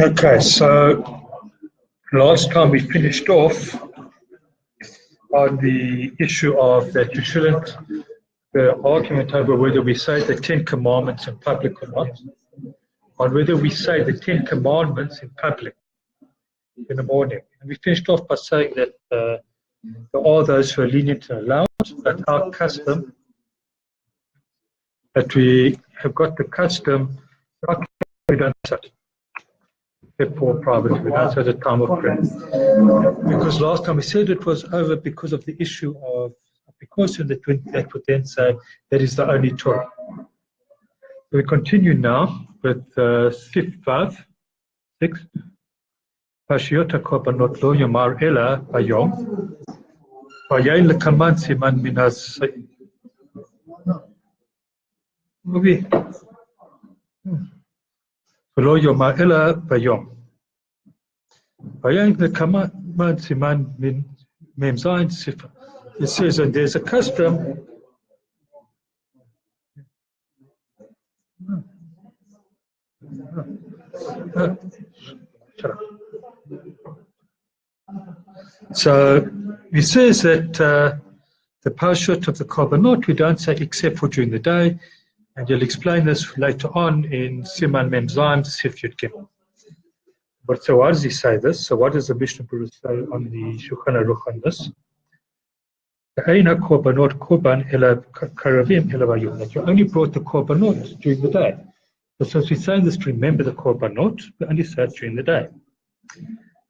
Okay, so last time we finished off on the issue of that you shouldn't, the argument over whether we say the 10 Commandments in public or not, on whether we say the 10 Commandments in public in the morning. And we finished off by saying that there are those who are lenient and allowed, but our custom, that we have got the custom, we don't say it. For private, we don't say the time of prayer. Because last time we said it was over because of the issue of, because of that would then say that is the only Torah. So we continue now with seif 6. Pashiot HaKorbanot lo yomar ela bayom vayayin lekaman siman min seif. Lo yomar ela bayom vayayin lekaman siman min mem zayin seif. It says, and there's a custom. So he says that the parashut of the Korbanot we don't say except for during the day, and you'll explain this later on in Siman Mem Zayin Seif Yud Gimel. But so why does he say this? So what does the Mishnah Berurah say on the Shulchan Aruch on this? That you only brought the korbanot during the day. So since we say this to remember the korbanot, we only say it during the day.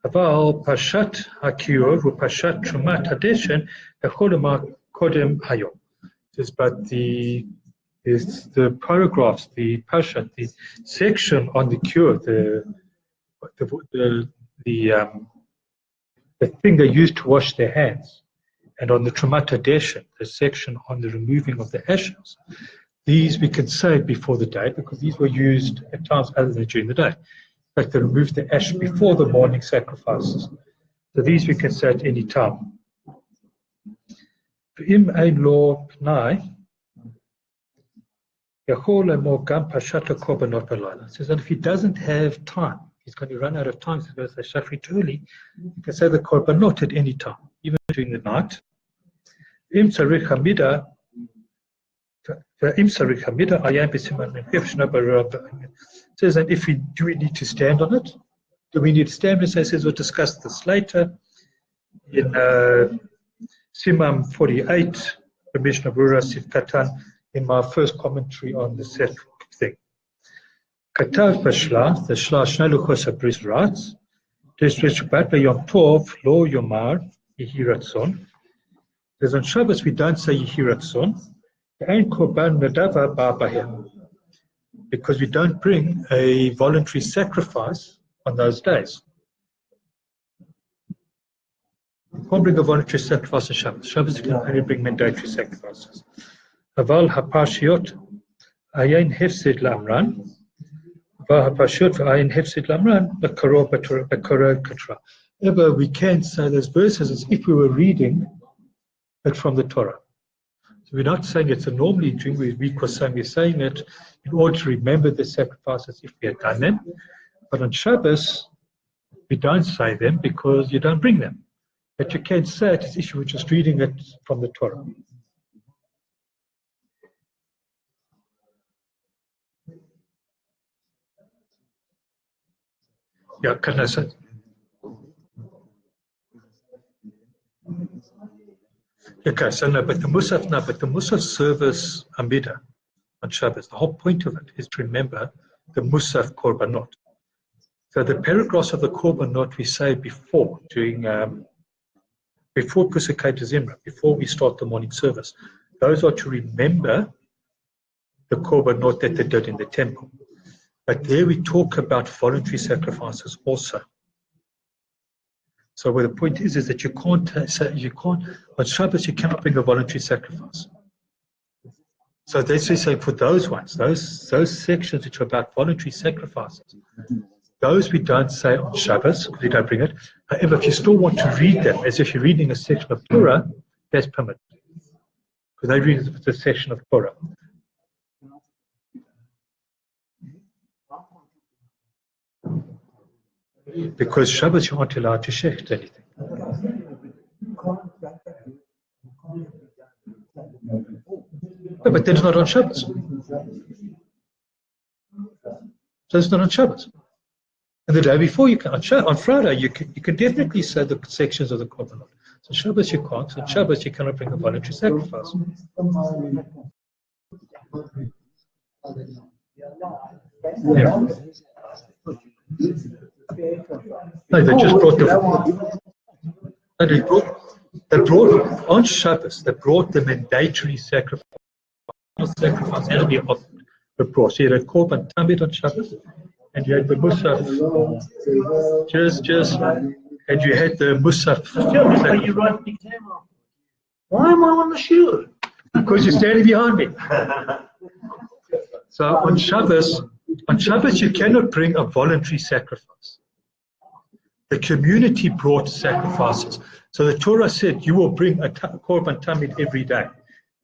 Aval pashat hakiyuv u pashat trumat hadeshen echolema kodem hayom. But the paragraphs, the pashat, the section on the cure, the thing they used to wash their hands. And on the Trumat HaDeshen, the section on the removing of the ashes, these we can say before the day because these were used at times other than during the day. In fact, they removed the ash before the morning sacrifices. So these we can say at any time. It says that if he doesn't have time, he's going to run out of time, so he's going to say Shafrit early, you can say the korbanot at any time, even during the night. It says, and do we need to stand on it? Do we need to stand? It says we'll discuss this later in Simam 48, the Mishnah Berurah Siman in my first commentary on the seif thing. Katav Bashla, the Shla Shnei Luchos HaBris writes, Deshreshbat Yom Tov Lo Yomar Yehi Ratzon. There's on Shabbos we don't say Yehi Ratzon, Ein Korban Nadava Ba Bahem, because we don't bring a voluntary sacrifice on those days. You can't bring a voluntary sacrifice on Shabbos. Shabbos you can only bring mandatory sacrifices. Aval HaParshiot Ayin Hefsid Lamran. Ever we can say those verses as if we were reading it from the Torah. So we're not saying it's a normally during the week or saying we're saying it in order to remember the sacrifices if we had done them. But on Shabbos, we don't say them because you don't bring them. But you can say it as if you were just reading it from the Torah. Yeah, can I say? Okay, so no, but the Musaf service Amida on Shabbos, the whole point of it is to remember the Musaf Korbanot. So the paragraphs of the Korbanot we say before, before Pusakei Zimra, before we start the morning service, those are to remember the Korbanot that they did in the temple. But there we talk about voluntary sacrifices also. So where the point is that you can't on Shabbos you cannot bring a voluntary sacrifice. So they say for those ones, those sections which are about voluntary sacrifices, those we don't say on Shabbos because we don't bring it. However, if you still want to read them as if you're reading a section of Torah, that's permitted. Because they read the section of Torah. Because Shabbos you aren't allowed to shecht anything. No, but then it's not on Shabbos. So it's not on Shabbos. And the day before you can, on Friday you can definitely say the sections of the korbanot. So Shabbos you can't. So on Shabbos you cannot bring a voluntary sacrifice. Yeah. No, they just brought they brought on Shabbos. They brought the mandatory sacrifice. Sacrifice had to be offered. So you had korban tamid on Shabbos, and you had the musaf. And you had the musaf. You write the exam off. Why am I on the shoe? Because you're standing behind me. So on Shabbos you cannot bring a voluntary sacrifice. The community brought sacrifices. So the Torah said you will bring a korban tamid every day.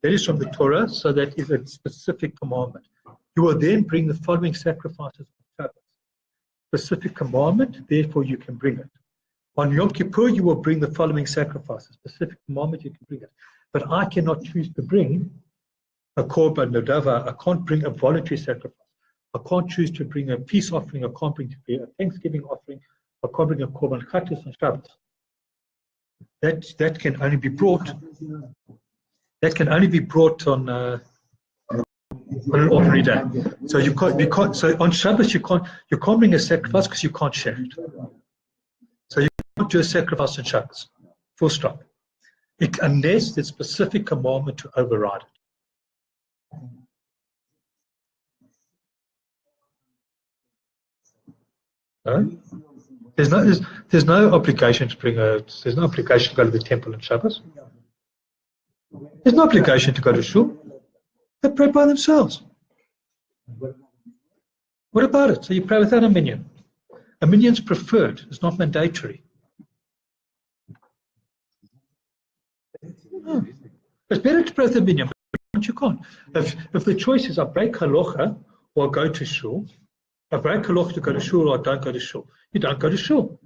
That is from the Torah, so that is a specific commandment. You will then bring the following sacrifices on Shabbos. Specific commandment, therefore you can bring it. On Yom Kippur you will bring the following sacrifices. Specific commandment, you can bring it. But I cannot choose to bring a korban nodava. I can't bring a voluntary sacrifice. I can't choose to bring a peace offering. I can't bring a Thanksgiving offering. I can't bring a korban chatos on Shabbos. That can only be brought. That can only be brought on an ordinary day. So you can't. So on Shabbos you can't bring a sacrifice because you can't shecht. So you can't do a sacrifice on Shabbos. Full stop. Unless there's specific commandment to override it. No? There's no obligation to there's no obligation to go to the temple on Shabbos. There's no obligation to go to shul. They pray by themselves. What about it? So you pray without a minyan. A minyan's preferred. It's not mandatory. No. It's better to pray with a minyan, but you can't. If the choice is I break halacha or I go to shul, I break halacha to go to shul or I don't go to shul. You don't go to shul.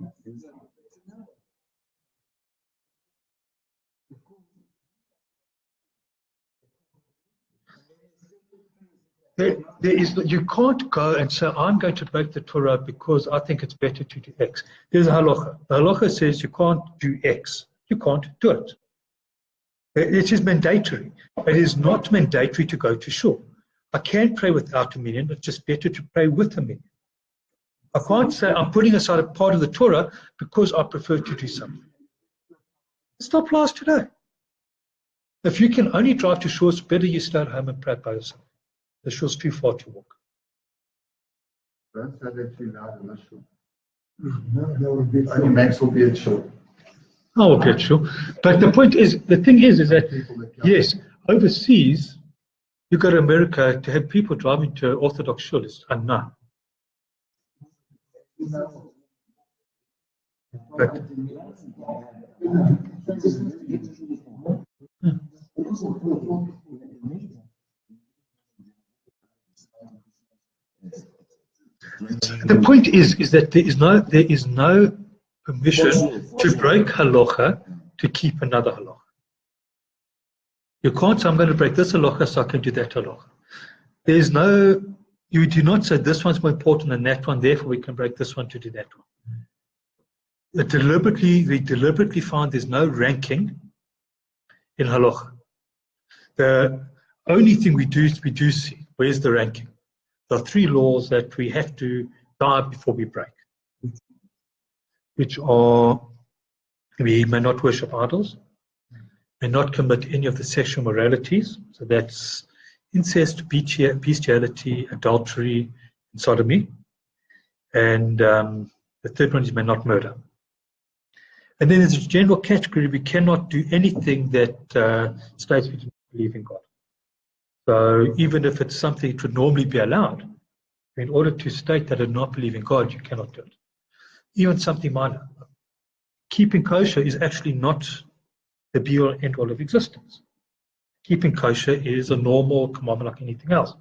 You can't go and say, I'm going to break the Torah because I think it's better to do X. There's a halacha. The halacha says you can't do X. You can't do it. It is mandatory. It is not mandatory to go to shul. I can pray without a minyan, but it's just better to pray with a minyan. I can't say I'm putting aside a part of the Torah because I prefer to do something. It's not applies today. If you can only drive to shul, it's better you stay at home and pray by yourself. The shul's too far to walk. Don't say that too loud in the shul. Only Max will be at shul. I will be at shul. But the thing is that, yes, overseas, you go to America, to have people driving to Orthodox shul is unknown. But, the point is that there is no permission to break halacha to keep another halacha. You can't say I'm going to break this halacha so I can do that halacha. You do not say this one's more important than that one, therefore we can break this one to do that one. We deliberately find there's no ranking in halacha. The only thing we do see, where's the ranking? There are 3 laws that we have to die before we break, which are we may not worship idols, may not commit any of the sexual moralities, so that's incest, bestiality, adultery, and sodomy, and the third one is may not murder. And then there's a general category, we cannot do anything that states we do not believe in God. So even if it's something that would normally be allowed, in order to state that I do not believe in God, you cannot do it. Even something minor. Keeping kosher is actually not the be-all and end-all of existence. Keeping kosher is a normal commandment like anything else.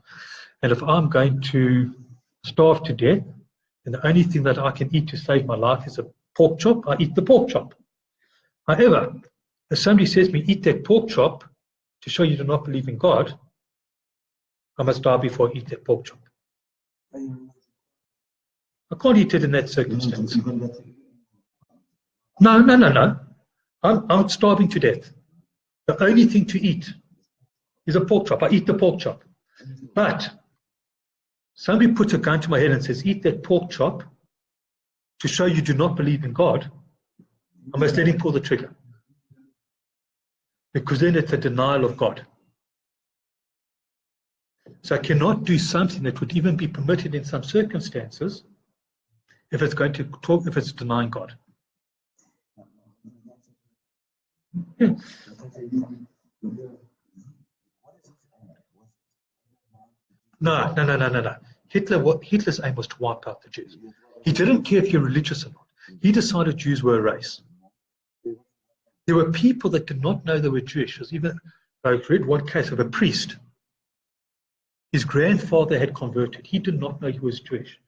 And if I'm going to starve to death, then and the only thing that I can eat to save my life is a pork chop, I eat the pork chop. However, if somebody says to me, eat that pork chop to show you do not believe in God, I must die before I eat that pork chop. I can't eat it in that circumstance. No. I'm starving to death. The only thing to eat is a pork chop. I eat the pork chop. But somebody puts a gun to my head and says, eat that pork chop to show you do not believe in God, I must let him pull the trigger. Because then it's a denial of God. So I cannot do something that would even be permitted in some circumstances if it's going to talk, if it's denying God. Yeah. No. Hitler's aim was to wipe out the Jews. He didn't care if you're religious or not. He decided Jews were a race. There were people that did not know they were Jewish. I've read one case of a priest. His grandfather had converted. He did not know he was Jewish.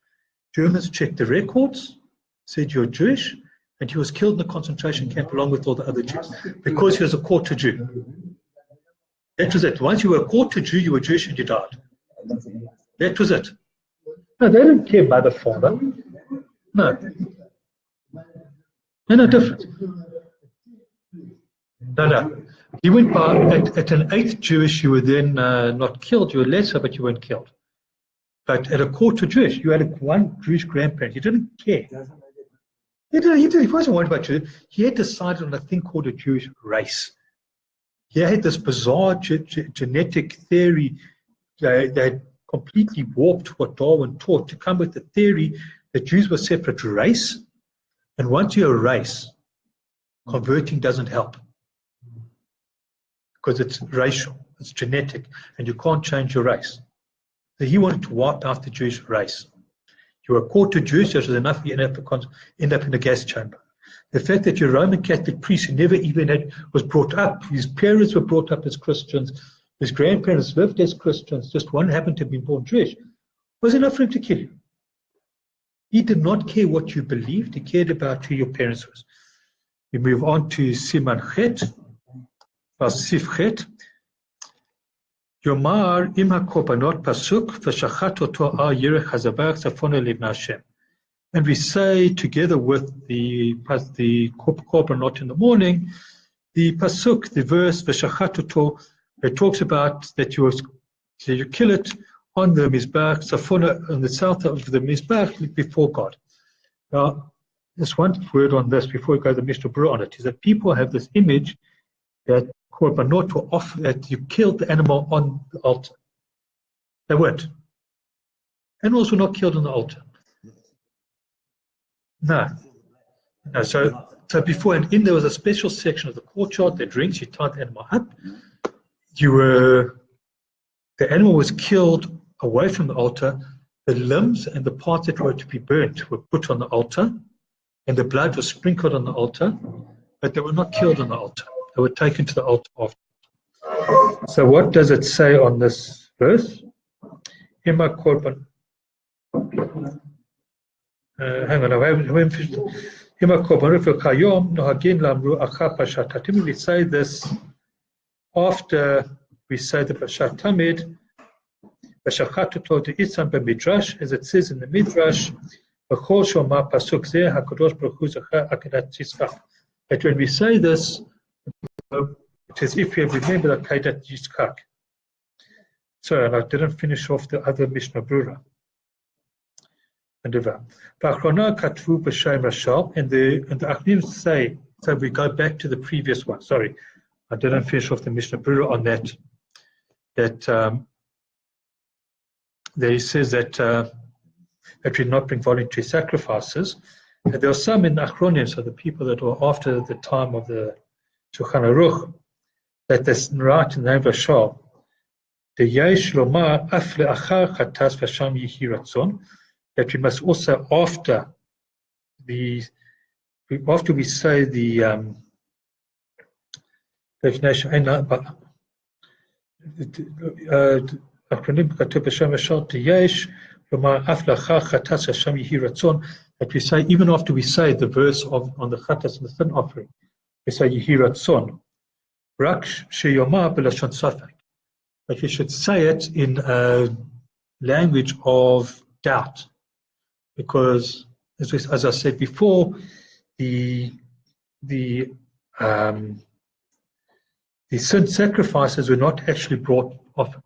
Germans checked the records, said you're Jewish, and he was killed in a concentration camp along with all the other Jews because he was a quarter Jew. That was it. Once you were a quarter Jew, you were Jewish and you died. That was it. No, they didn't care about the father. No. No difference. No. You went by, at an eighth Jewish, you were then not killed. You were lesser, but you weren't killed. But at a quarter Jewish, you had one Jewish grandparent. He didn't care. He wasn't worried about Jews. He had decided on a thing called a Jewish race. He had this bizarre genetic theory that completely warped what Darwin taught to come with the theory that Jews were a separate race. And once you're a race, converting doesn't help. Because it's racial, it's genetic, and you can't change your race. So he wanted to wipe out the Jewish race. You were a quarter Jewish, there's enough you end up in a gas chamber. The fact that your Roman Catholic priest who never even was brought up, his parents were brought up as Christians, his grandparents lived as Christians, just one happened to be born Jewish, was enough for him to kill you. He did not care what you believed, he cared about who your parents was. We move on to Siman Chet. Seif Chet, Yomar im hakorbanot pasuk v'shachat oto al yerech hazabach tzafona livnei Hashem. And we say together with the korbanot in the morning, the pasuk, the verse v'shachat oto, it talks about that you kill it on the mizbach tzafona, on the south of the mizbach before God. Now, just one word on this before we go to the Mishnah Berurah on it is that people have this image that korbanot were off, that you killed the animal on the altar. They weren't. Animals were not killed on the altar. No. So before and in there was a special section of the courtyard that drinks, you tied the animal up. The animal was killed away from the altar. The limbs and the parts that were to be burnt were put on the altar, and the blood was sprinkled on the altar, but they were not killed on the altar. They were taken to the altar after. So what does it say on this verse? Hang on, we say this after we say the Pashat Tamid, as it says in the Midrash, that when we say this, it is if you have remembered Akedat Yitzchak. So, and I didn't finish off the other Mishnah Berurah. And the Achnim say, so we go back to the previous one. Sorry, I didn't finish off the Mishnah Berurah on that. There he says that we not bring voluntary sacrifices. And there are some in the Achronim, so the people that were after the time of the Shulchan Aruch, that they write in the name of Shah, the Yesh Lomar Afle Achar Chatas Vasham Yihi Ratzon, that we must also after we say the definition Achronim Katuv Vasham Vashal the Yesh that we say, even after we say the verse on the chatas and the sin offering, we say Yehi Ratzon. Rak sheyomar b'lashon safek. But we should say it in a language of doubt, because as I said before, the sin sacrifices were not actually brought often.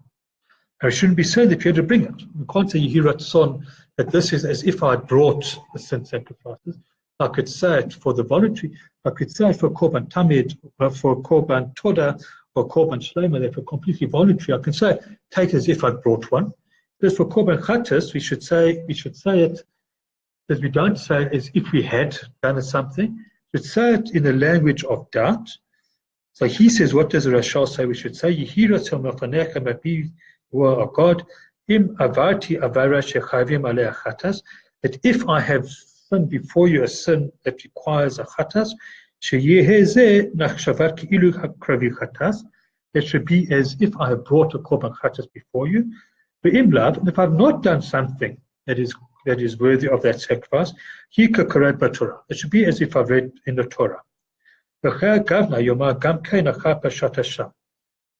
And we shouldn't be saying that you had to bring it. We can't say Yehi Ratzon, that this is as if I had brought the sin sacrifices. I could say it for the voluntary. I could say it for Korban Tamid, or for Korban Toda, or Korban Shlomo, that were completely voluntary. I can say, take it as if I'd brought one. Whereas for Korban Chatas, we should say it, as we don't say it as if we had done something. We should say it in the language of doubt. So he says, what does the Rashal say? We should say, Yehi Ratzon mechanecha mapi wa God, im avarti avara shechavim alei chatas, that if I have sinned before you a sin that requires a chatas, sheyehezeh nachshavar ki'ilu hakravi chatas, it should be as if I have brought a korban chatas before you. Ve'im lav, and if I've not done something that is worthy of that sacrifice, hi kakarat b'Torah, it should be as if I've read in the Torah.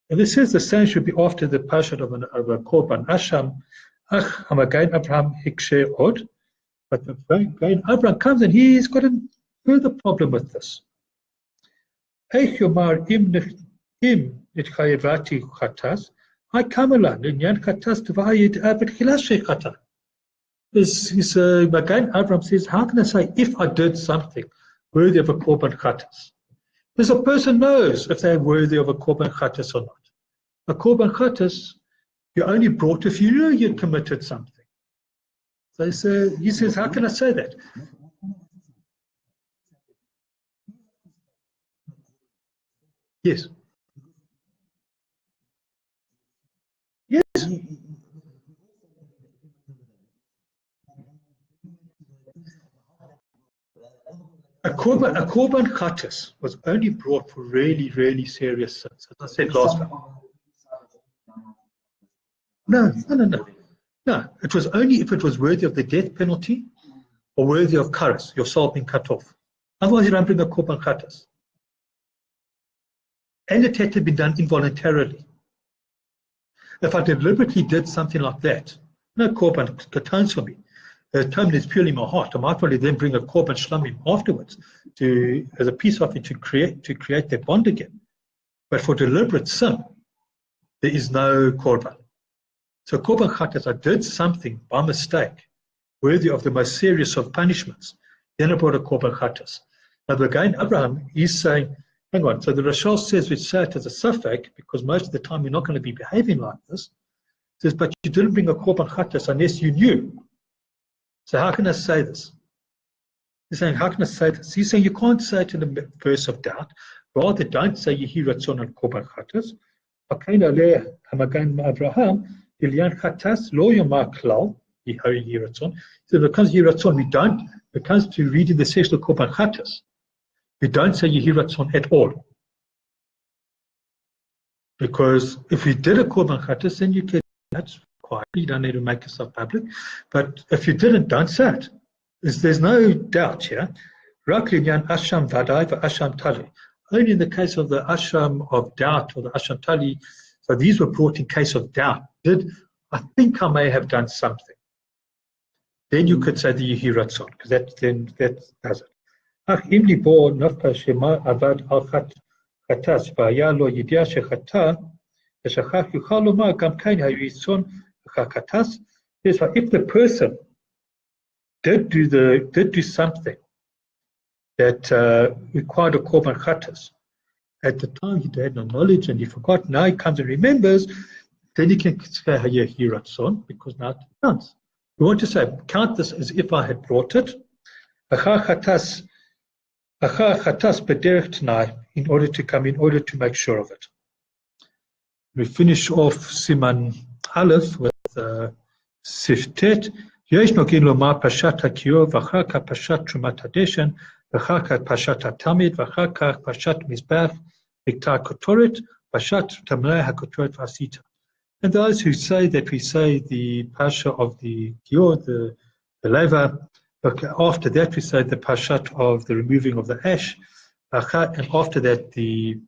And this says the same should be after the pashat of a korban asham. Ach hamagain Abraham hikshe od. But the Gain Abraham comes and he's got a further problem with this. Eich yomar im nitchayevati chatas. I come along in yan chatas tvayid abed chilashe chatas. Again, Abraham says, how can I say if I did something worthy of a korban chatas? Because a person knows if they're worthy of a korban chatas or not. A korban chatas, you only brought if you know you'd committed something. So he says, how can I say that? Yes. Yes. A korban chatas was only brought for really, really serious sins, as I said last time. No. It was only if it was worthy of the death penalty or worthy of karas, your soul being cut off. Otherwise, you don't bring a korban chatas. And it had to be done involuntarily. If I deliberately did something like that, no korban atones for me. The atonement is purely my heart. I might probably then bring a korban shlamim afterwards as a peace offering to create that bond again. But for deliberate sin, there is no korban. So korban chatas, I did something by mistake, worthy of the most serious of punishments. Then I brought a korban chatas. Now again, Abraham is saying, hang on. So the Rashal says we say it as a suffix because most of the time you're not going to be behaving like this. He says, but you didn't bring a korban chatas unless you knew. So how can I say this? He's saying, how can I say this? He's saying you can't say it in a verse of doubt. Rather, don't say Yehi Ratzon on korban chatas. Abraham. So when it comes to Yehi Ratzon, we don't, when it comes to reading the section of korban chatas, we don't say Yehi Ratzon at all. Because if we did a korban chatas, then you can, that's quietly, you don't need to make yourself public. But if you didn't, don't say it. There's no doubt here. Only in the case of the asham of doubt or the asham tali, so these were brought in case of doubt. I think I may have done something. Then you could say the Yehi Ratzon, because that does it. If the person did do something that required a korban chatas, at the time he had no knowledge and he forgot, now he comes and remembers, then he can say Yehi Ratzon, because now it counts. We want to say, count this as if I had brought it. In order to make sure of it. We finish off Siman Alef with seif tet. Yesh nogin lomar pashat hakiyov, v'achar כך pashat trumat hadeshen, v'achar כך pashat hatamid, v'achar כך pashat mizbach, miktar kotoret, pashat tamlei hakotoret v'asita. And those who say that we say the Pasha of the Gior, the Leva, after that we say the Pashat of the removing of the ash, and after that the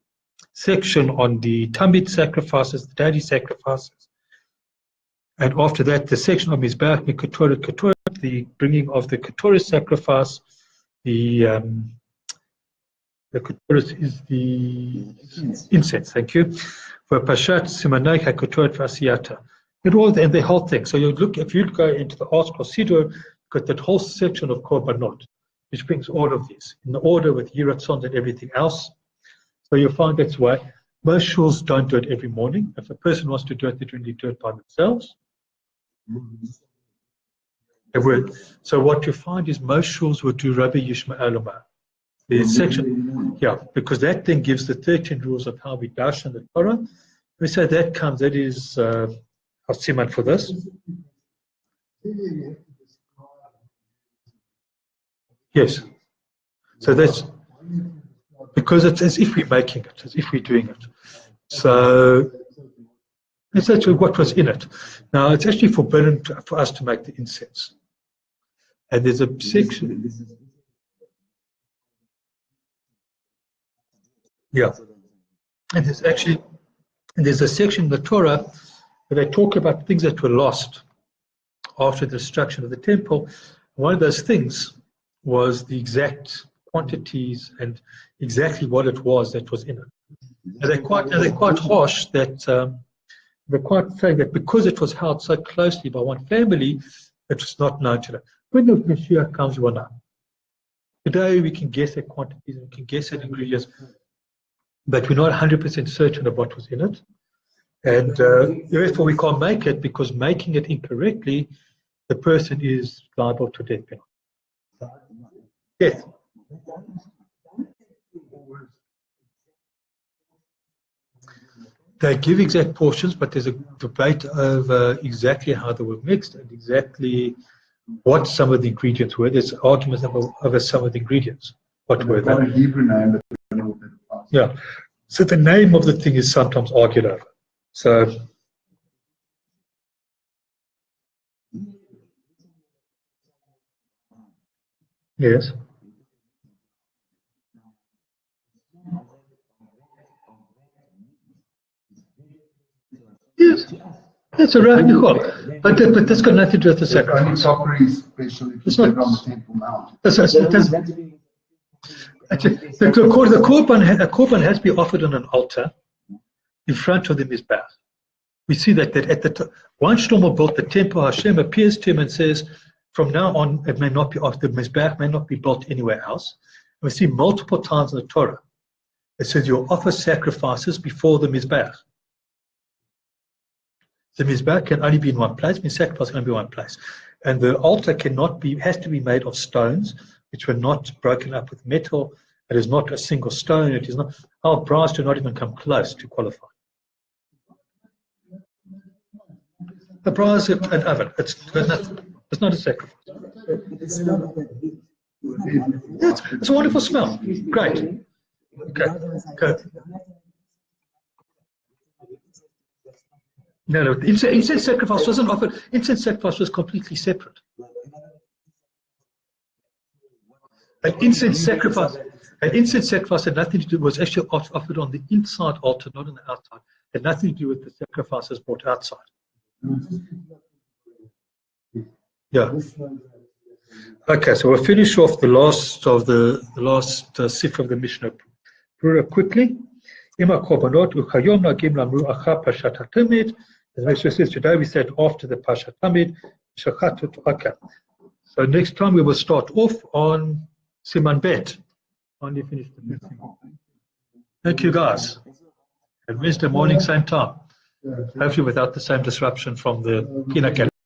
section on the Tamid sacrifices, the daily sacrifices. And after that, the section of Mizbeach Ketorah, the bringing of the Ketorah sacrifice, the Ketorah is the incense, thank you. For Pashat Simanai HaKetorah Vasiyata. And the whole thing. So you look, if you go into the article Siddur, you've got that whole section of Korbanot, which brings all of these in the order with Yiratzon and everything else. So you'll find that's why most shuls don't do it every morning. If a person wants to do it, they really do it by themselves. They would. So what you find is most shuls would do Rabbi Yishmael Umar. The section, because that then gives the 13 rules of how we dash in the Torah. We say that is our siman for this. Yes. So that's because it's as if we're making it, as if we're doing it. So that's actually what was in it. Now it's actually forbidden for us to make the incense. And there's a section. Yeah. And there's a section in the Torah where they talk about things that were lost after the destruction of the temple. One of those things was the exact quantities and exactly what it was that was in it. And they're quite harsh that they're quite saying that because it was held so closely by one family, it was not known to them. When the Mashiach comes, we'll know. Today we can guess at quantities and we can guess at ingredients, but we're not 100% certain of what was in it. And therefore we can't make it, because making it incorrectly, the person is liable to death penalty. Yes. They give exact portions, but there's a debate over exactly how they were mixed and exactly what some of the ingredients were. There's arguments over some of the ingredients. What were they? A Hebrew name, but we don't know what it was. Yeah. So the name of the thing is sometimes argued over. So yes. Yes. That's a right call. But that's got nothing to do with the sacrifice. Only special if you put it on the Temple Mount. The korban has to be offered on an altar in front of the Mizbeach. We see that at the time, one Shlomo built the temple, Hashem appears to him and says, from now on, it may not be off the Mizbeach, may not be built anywhere else. And we see multiple times in the Torah, it says you'll offer sacrifices before the Mizbeach. The Mizbeach can only be in one place, the sacrifice can only be in one place. And the altar has to be made of stones, which were not broken up with metal. It is not a single stone. It is not. Our brass do not even come close to qualify. The brass is an oven. It's not a sacrifice. It's a wonderful smell. Great. Okay. No, the incense sacrifice wasn't offered. Incense sacrifice was completely separate. An incense sacrifice had nothing to do, was actually offered on the inside altar, not on the outside. It had nothing to do with the sacrifices brought outside. Yeah. Okay, so we'll finish off the last seif of the Mishnah Berurah quickly. As Mishnah says, today we said after the Pashat Tamid. Okay. So next time we will start off on Siman Bet. Finally finished the first thing. Thank you guys. And Wednesday morning, same time. Hopefully without the same disruption from the peanut gallery.